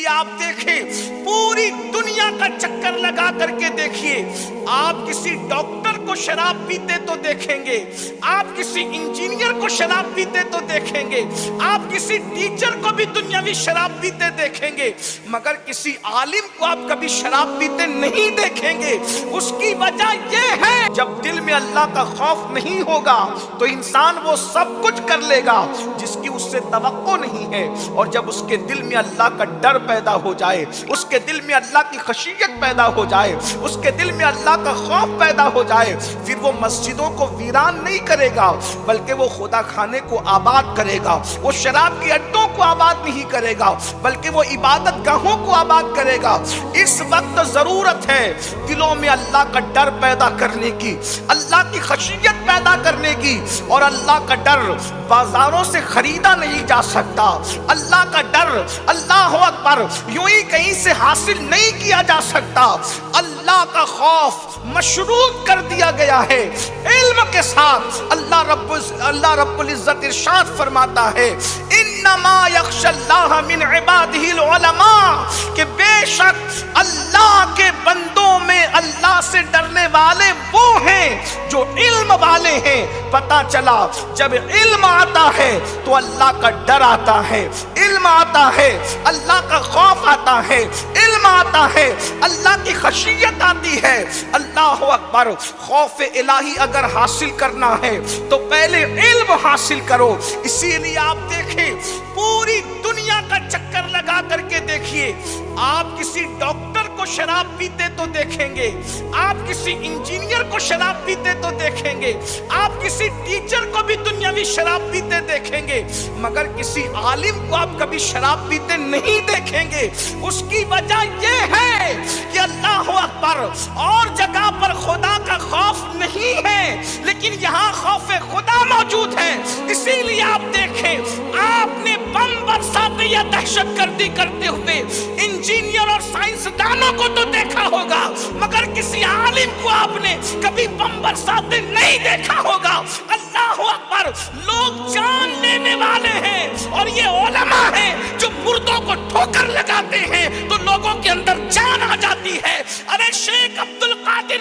آپ دیکھیں، پوری دنیا کا چکر لگا کر کے دیکھیے، آپ کسی ڈاکٹر کو شراب پیتے تو دیکھیں گے، آپ کسی انجینئر کو شراب پیتے تو دیکھیں گے، آپ کسی ٹیچر کو بھی دنیاوی شراب پیتے دیکھیں گے، مگر کسی عالم کو آپ کبھی شراب پیتے نہیں دیکھیں گے۔ اس کی وجہ یہ ہے، جب دل میں اللہ کا خوف نہیں ہوگا تو انسان وہ سب کچھ کر لے گا جس کی اس سے توقع نہیں ہے، اور جب اس کے دل میں اللہ کا ڈر پیدا ہو جائے، اس کے دل میں اللہ کی خشیت پیدا ہو جائے، اس کے دل میں اللہ کا خوف پیدا ہو جائے، پھر وہ مسجدوں کو ویران نہیں کرے گا بلکہ وہ خدا خانے کو آباد کرے گا، وہ شراب کے اڈوں کو آباد نہیں کرے گا بلکہ وہ عبادت گاہوں کو آباد کرے گا۔ اس وقت ضرورت ہے دلوں میں اللہ کا ڈر پیدا کرنے کی، اللہ کی خشیت پیدا کرنے کی، اور اللہ کا ڈر بازاروں سے خریدا نہیں جا سکتا، اللہ کا ڈر، اللہ اکبر، یوں ہی کہیں سے حاصل نہیں کیا جا سکتا۔ اللہ کا خوف مشروط کر دیا گیا ہے علم کے ساتھ۔ اللہ رب العزت ارشاد فرماتا ہے، انما یخشی اللہ من عبادہ العلماء، کہ بے شک اللہ کے بندوں میں اللہ سے ڈرنے والے وہ ہیں جو علم والے ہیں۔ پتا چلا جب علم آتا ہے تو اللہ کا ڈر آتا ہے، علم آتا ہے اللہ کا خوف آتا ہے، علم آتا ہے اللہ کی خشیت آتی ہے۔ اللہ اکبر، خوف الہی اگر حاصل کرنا ہے تو پہلے علم حاصل کرو۔ اسی لیے آپ دیکھیں، پوری دنیا کا چکر لگا کر کے دیکھیے، آپ کسی ڈاکٹر کو شراب پیتے تو دیکھیں گے، آپ کسی انجینئر کو شراب پیتے تو دیکھیں گے، آپ کسی ٹیچر کو بھی دنیاوی شراب پیتے دیکھیں گے، مگر کسی عالم کو آپ کبھی شراب پیتے نہیں دیکھیں گے۔ اس کی وجہ یہ ہے کہ اللہ اکبر، اور جگہ پر خدا کا خوف نہیں ہے لیکن یہاں خوف خدا موجود ہے۔ اسی لیے آپ دیکھیں، آپ نے بم برساتے یا دہشت گردی کرتے ہوئے انجینئر اور سائنسدانوں کو تو دیکھا ہوگا، مگر کسی عالم کو آپ نے کبھی بم برساتے نہیں دیکھا ہوگا۔ اللہ اکبر، لوگ جان لینے والے ہیں اور یہ علماء ہیں جو مردوں کو ٹھوکر لگاتے ہیں تو لوگوں کے اندر جان آ جاتی ہے۔ ارے شیخ عبد القادر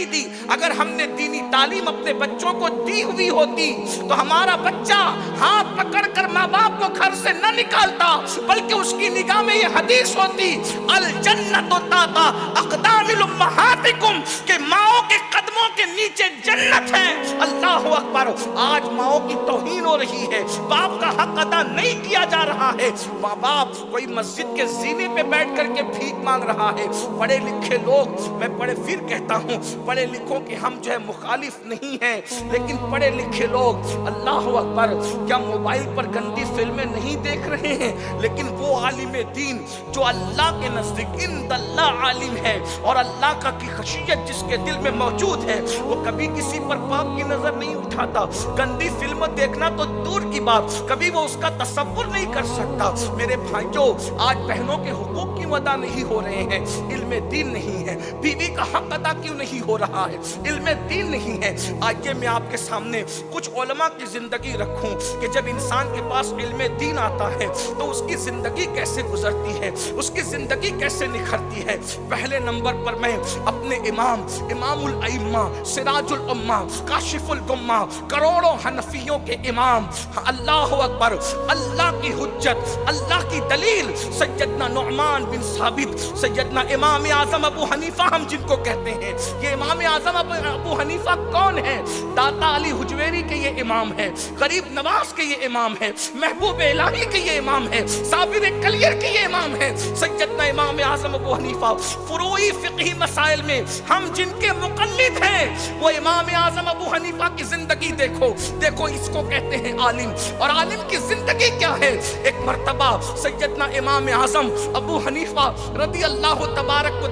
نہیں دی. اگر ہم نے دینی تعلیم اپنے بچوں کو دی ہوئی ہوتی تو ہمارا بچہ ہاتھ پکڑ کر ماں باپ کو گھر سے نہ نکالتا، بلکہ اس کی نگاہ میں یہ حدیث ہوتی الجنت تحت اقدام امہاتکم، کہ ماؤں کے قدموں کے نیچے جنت ہے. اللہ اکبر. آج ماؤں کی توہین ہو رہی ہے، باپ کا حق ادا نہیں کیا جا رہا ہے. ماں باپ کوئی مسجد کے زینے پہ بیٹھ کر کے بھیک مانگ رہا ہے. پڑھے لکھے لوگ، میں پڑھے پھر کہتا ہوں پڑھے لکھوں کے ہم جو ہے مخالف نہیں ہیں، لیکن پڑھے لکھے لوگ اللہ اکبر کیا موبائل پر گندی فلمیں نہیں دیکھ رہے ہیں؟ لیکن وہ عالم دین جو اللہ کے نزدیک عند اللہ عالم ہے اور اللہ کا کی خشیت جس کے دل میں موجود ہے، وہ کبھی کسی پر پاپ کی نظر نہیں اٹھاتا. گندی فلم دیکھنا تو دور کی بات، کبھی وہ اس کا تصور نہیں کر سکتا. میرے بھائیوں، آج بہنوں کے حقوق کیوں ادا نہیں ہو رہے ہیں؟ علم دین نہیں ہے. بیوی کا حق ادا کیوں نہیں ہو رہا ہے؟ علم دین نہیں ہے. آئیے میں آپ کے سامنے کچھ علماء کی زندگی رکھوں کہ جب انسان کے پاس علم دین آتا ہے تو اس کی زندگی کیسے گزرتی ہے، اس کی زندگی کیسے نکھرتی ہے. پہلے نمبر پر میں اپنے امام الائمہ، سراج الامہ، کاشف الغمہ، کروڑوں حنفیوں کے امام، اللہ اکبر، اللہ کی حجت، اللہ کی دلیل، سیدنا نعمان بن ثابت، سیدنا امام اعظم ابو حنیفہ ہم جن کو کہتے ہیں. یہ امام اعظم ابو حنیفہ کون ہے؟ داتا علی حجویری کے یہ امام ہے، غریب نواز کے یہ امام ہے، محبوب الہی کے یہ امام ہے، صابر کلیر کے یہ امام ہے. سیدنا امام اعظم ابو حنیفہ فروعی فقہی مسائل میں ہم جن کے مقلد ہیں، وہ امام اعظم ابو حنیفہ کی زندگی دیکھو. اس کو کہتے ہیں عالم. اور عالم کی زندگی کیا ہے؟ ایک مرتبہ سیدنا امام اعظم ابو حنیفہ رضی اللہ تبارک و